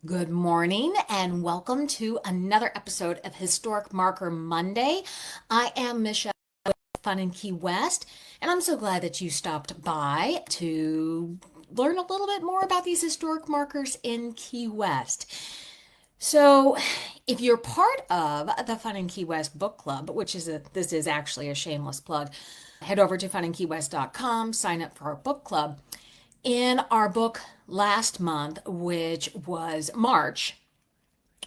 Good morning and welcome to another episode of Historic Marker Monday. I am Michelle with Fun in Key West, and I'm so glad that you stopped by to learn a little bit more about these historic markers in Key West. So, if you're part of the Fun in Key West book club, this is actually a shameless plug, head over to FunInKeyWest.com, sign up for our book club. In our book last month, which was March,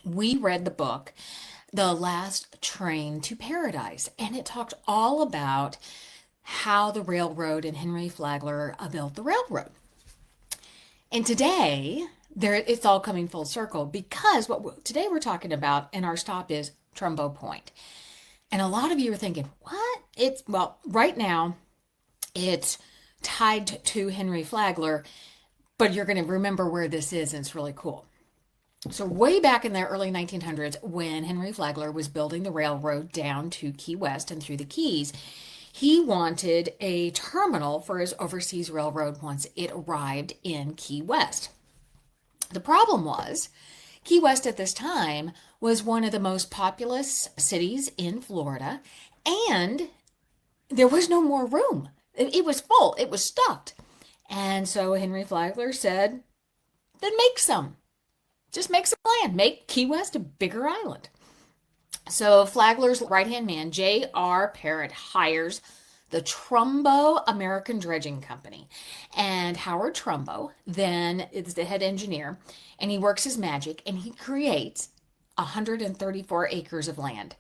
we read the book, The Last Train to Paradise, and it talked all about how the railroad and Henry Flagler built the railroad. And today, it's all coming full circle because today we're talking about, and our stop is Trumbo Point. And a lot of you are thinking, what? Right now, it's tied to Henry Flagler, but you're going to remember where this is, and it's really cool. So way back in the early 1900s, when Henry Flagler was building the railroad down to Key West and through the Keys, he wanted a terminal for his overseas railroad once it arrived in Key West. The problem was, Key West at this time was one of the most populous cities in Florida, and there was no more room. It was full. It was stuffed. And so Henry Flagler said, then make some. Just make some land. Make Key West a bigger island. So Flagler's right-hand man, J.R. Parrott, hires the Trumbo American Dredging Company. And Howard Trumbo then is the head engineer, and he works his magic, and he creates 134 acres of land.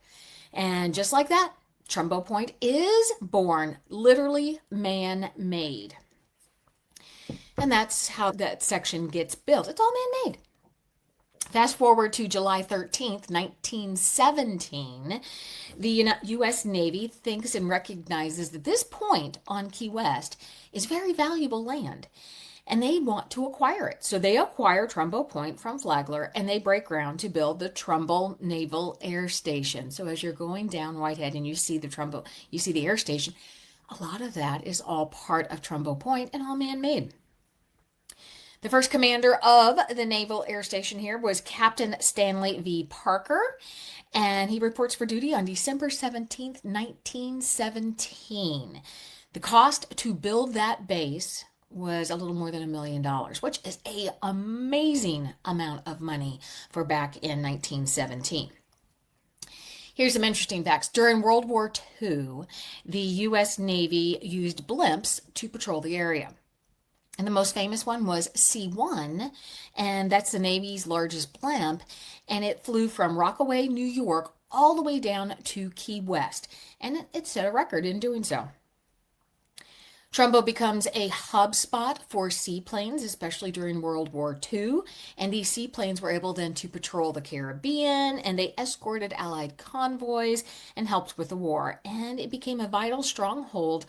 And just like that, Trumbo Point is born, literally man-made. And that's how that section gets built. It's all man-made. Fast forward to July 13th, 1917, the U.S. Navy thinks and recognizes that this point on Key West is very valuable land, and they want to acquire it. So they acquire Trumbo Point from Flagler, and they break ground to build the Trumbo Naval Air Station. So as you're going down Whitehead and you see the air station, a lot of that is all part of Trumbo Point and all man-made. The first commander of the Naval Air Station here was Captain Stanley V. Parker, and he reports for duty on December 17th, 1917. The cost to build that base was a little more than $1 million, which is an amazing amount of money for back in 1917. Here's some interesting facts. During World War II, the U.S. Navy used blimps to patrol the area. And the most famous one was C-1, and that's the Navy's largest blimp, and it flew from Rockaway, New York, all the way down to Key West, and it set a record in doing so. Trumbo becomes a hub spot for seaplanes, especially during World War II, and these seaplanes were able then to patrol the Caribbean, and they escorted Allied convoys and helped with the war, and it became a vital stronghold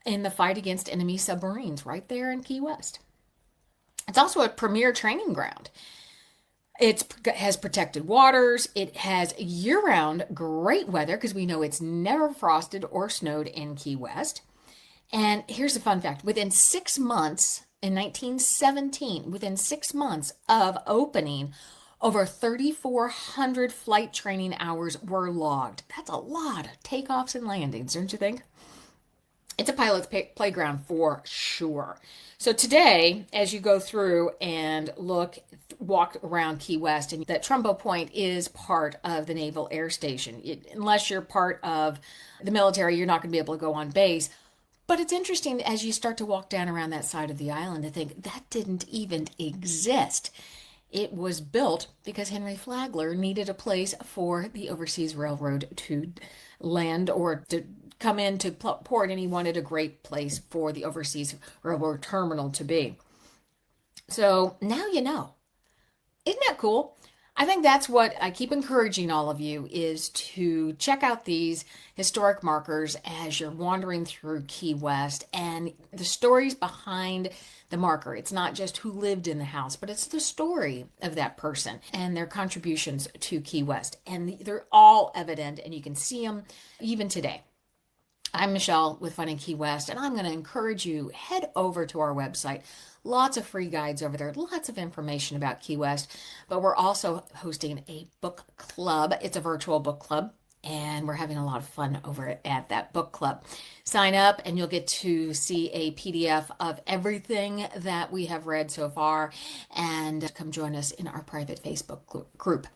in the fight against enemy submarines right there in Key West. It's also a premier training ground. It has protected waters. It has year-round great weather because we know it's never frosted or snowed in Key West. And here's a fun fact. Within 6 months, in 1917, within 6 months of opening, over 3,400 flight training hours were logged. That's a lot of takeoffs and landings, don't you think? It's a pilot's playground for sure. So today, as you go through and walk around Key West, and that Trumbo Point is part of the Naval Air Station. Unless you're part of the military, you're not going to be able to go on base. But it's interesting as you start to walk down around that side of the island to think that didn't even exist. It was built because Henry Flagler needed a place for the overseas railroad to land or to come into port, and he wanted a great place for the overseas railroad terminal to be. So now you know. Isn't that cool? I think that's what I keep encouraging all of you is to check out these historic markers as you're wandering through Key West and the stories behind the marker. It's not just who lived in the house, but it's the story of that person and their contributions to Key West. And they're all evident, and you can see them even today. I'm Michelle with Fun in Key West, and I'm going to encourage you head over to our website. Lots of free guides over there, lots of information about Key West, but we're also hosting a book club. It's a virtual book club, and we're having a lot of fun over at that book club. Sign up, and you'll get to see a PDF of everything that we have read so far, and come join us in our private Facebook group.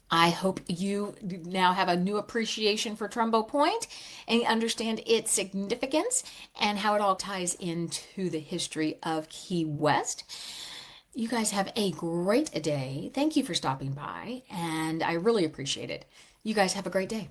I hope you now have a new appreciation for Trumbo Point and understand its significance and how it all ties into the history of Key West. You guys have a great day. Thank you for stopping by, and I really appreciate it. You guys have a great day.